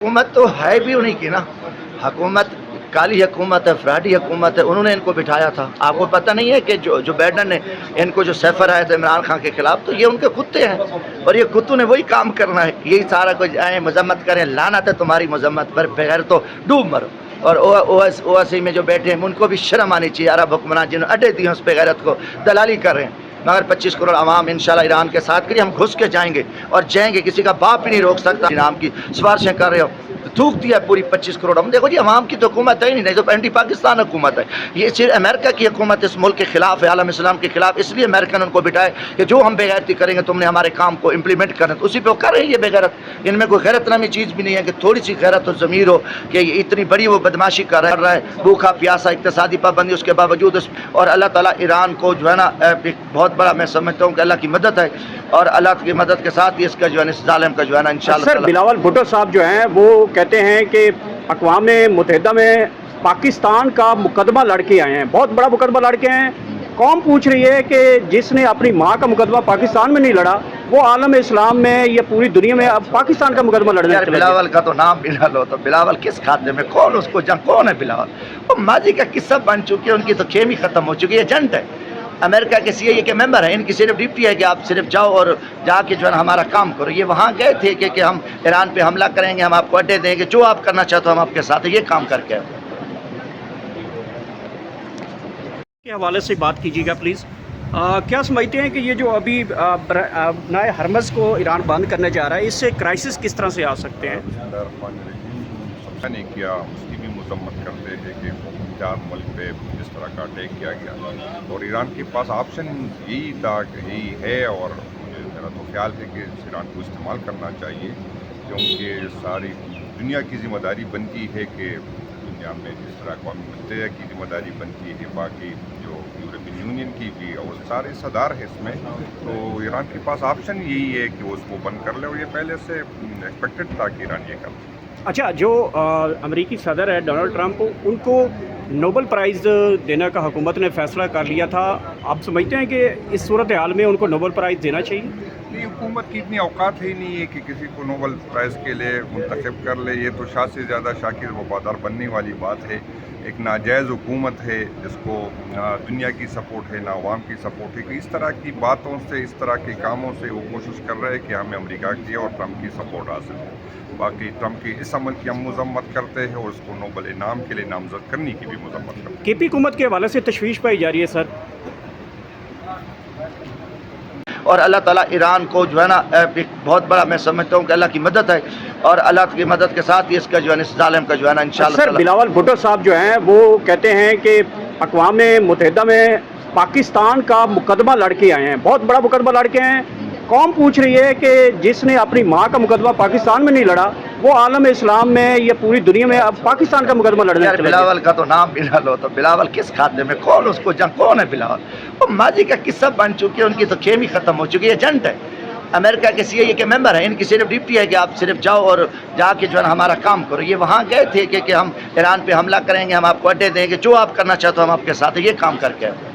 हुकूमत तो है भी उन्हीं की ना। हुकूमत काली हुकूमत है, फ्राडी हुकूमत है, उन्होंने इनको बिठाया था। आपको पता नहीं है कि जो बाइडेन ने इनको जो सैफर आया था इमरान खान के खिलाफ, तो ये उनके कुत्ते हैं और ये कुत्तों ने वही काम करना है। यही सारा कुछ आए मजम्मत करें, लानत है तुम्हारी मजम्मत पर, बगैर तो डूब मरो। और ओवैसी में जो बैठे हैं उनको भी शर्म आनी चाहिए। अरब हुक्मरान जिन्होंने अड्डे दिए उस पे गैरत को दलाली कर रहे हैं। मगर 25 करोड़ आवाम इंशाल्लाह ईरान के साथ करिए, हम घुस के जाएंगे और जाएंगे, किसी का बाप ही नहीं रोक सकता। इनाम की सिफारिशें कर रहे हो, थूक दिया पूरी 25 करोड़। हम देखो जी अवाम की तो हुकूमत है ही नहीं, तो एंटी पाकिस्तान हुकूमत है। ये सिर्फ अमेरिका की हुकूमत इस मुल्क के खिलाफ है, आलम इस्लाम के खिलाफ। इसलिए अमेरिका ने उनको बिठाए कि जो हम बेगैरती करेंगे तुमने हमारे काम को इम्प्लीमेंट करना, तो उसी पे वो कर रहे हैं ये बेगैरत। इनमें कोई गैरत नामी चीज़ भी नहीं है कि थोड़ी सी गैरत और ज़मीर हो कि ये इतनी बड़ी वो बदमाशी कर रहा है, भूखा प्यासा, इक्तिसादी पाबंदी उसके बावजूद। और अल्लाह ताला ईरान को जो है ना एक बहुत बड़ा, मैं समझता हूँ कि अल्लाह की मदद है और अल्लाह की मदद के साथ ही इसका जो है इस जालिम का जो है ना इंशाल्लाह। सर बिलावल भुट्टो साहब जो हैं वो कहते हैं कि अक़वाम मुत्तहिदा में पाकिस्तान का मुकदमा लड़के आए हैं, बहुत बड़ा मुकदमा लड़के हैं। कौम पूछ रही है कि जिसने अपनी माँ का मुकदमा पाकिस्तान में नहीं लड़ा, वो आलम इस्लाम में या पूरी दुनिया में अब पाकिस्तान का मुकदमा लड़ने यार बिलावल का तो नाम भी ना लो, तो बिलावल किस खाते में, कौन उसको कौन है बिलावल? वो माजी का किस्सा बन चुकी है, उनकी तो खेमी खत्म हो चुकी है। एजेंट है अमेरिका के CIA के मेंबर हैं, इनकी सिर्फ ड्यूटी है कि आप सिर्फ जाओ और जाके जो है हमारा काम करो। ये वहाँ गए थे कि हम ईरान पे हमला करेंगे, हम आपको अड्डे देंगे, जो आप करना चाहते हो हम आपके साथ है, ये काम करके आए। के हवाले से बात कीजिएगा प्लीज़। क्या समझते हैं कि ये जो अभी नए हरमज को ईरान बंद करने जा रहा है, इससे क्राइसिस किस तरह से आ सकते हैं? सबका नहीं किया, उसकी भी मजम्मत करते हैं कि चार मुल्क पे जिस तरह का अटैक किया गया, और ईरान के पास ऑप्शन यही था, यही है, और मेरा तो ख्याल है कि ईरान को इस्तेमाल करना चाहिए, क्योंकि सारी दुनिया की ज़िम्मेदारी बनती है कि दुनिया में जिस तरह अक़वाम मुत्तहिदा की ज़िम्मेदारी बनती है, बाकी जो यूरोपियन यूनियन की भी, और सारे सदार है इसमें, तो ईरान के पास ऑप्शन यही है कि वो उसको बंद कर ले, और ये पहले से एक्सपेक्टेड था कि ईरान ये कर। अच्छा, जो अमेरिकी सदर है डोनाल्ड ट्रंप, उनको नोबेल प्राइज़ देने का हुकूमत ने फ़ैसला कर लिया था। आप समझते हैं कि इस सूरत हाल में उनको नोबेल प्राइज़ देना चाहिए? नहीं, हुकूमत की इतनी औकात ही नहीं है कि किसी को नोबेल प्राइज़ के लिए मुंतखब कर ले। ये तो शाह से ज़्यादा शाकिर वफादार बनने वाली बात है। एक नाजायज़ हुकूमत है जिसको दुनिया की सपोर्ट है, ना अवाम की सपोर्ट है, कि इस तरह की बातों से, इस तरह के कामों से वो कोशिश कर रहे हैं कि हमें अमेरिका की और ट्रंप की सपोर्ट हासिल हो। बाकी ट्रंप की इस अमल की हम मजम्मत करते हैं और उसको नोबेल इनाम के लिए नामजद करने की भी मजम्मत करते हैं। KP हुकूमत के हवाले से तशवीश पाई जा रही है सर। और अल्लाह ताला ईरान को जो है ना एक बहुत बड़ा, मैं समझता हूँ कि अल्लाह की मदद है और अल्लाह की मदद के साथ ही इसका जो है इस जालिम का जो है ना इंशाल्लाह। सर बिलावल भुट्टो साहब जो हैं वो कहते हैं कि अक़वाम मुत्तहिदा में पाकिस्तान का मुकदमा लड़के आए हैं, बहुत बड़ा मुकदमा लड़के हैं। कौम पूछ रही है कि जिसने अपनी माँ का मुकदमा पाकिस्तान में नहीं लड़ा, वो आलम इस्लाम में या पूरी दुनिया में अब पाकिस्तान का मुकदमा लड़ने यार बिलावल का तो नाम भी ना लो, तो बिलावल किस खाते में, कौन उसको कौन है बिलावल? वो माजी का किस्सा बन चुकी है, उनकी तो खेमी खत्म हो चुकी है। एजेंट है अमेरिका के CIA के मेंबर हैं, इनकी सिर्फ ड्यूटी है कि आप सिर्फ जाओ और जाके जो है हमारा काम करो। ये वहाँ गए थे कि हम ईरान पे हमला करेंगे, हम आपको अड्डे देंगे, जो आप करना चाहते हो हम आपके साथ है, ये काम करके आए।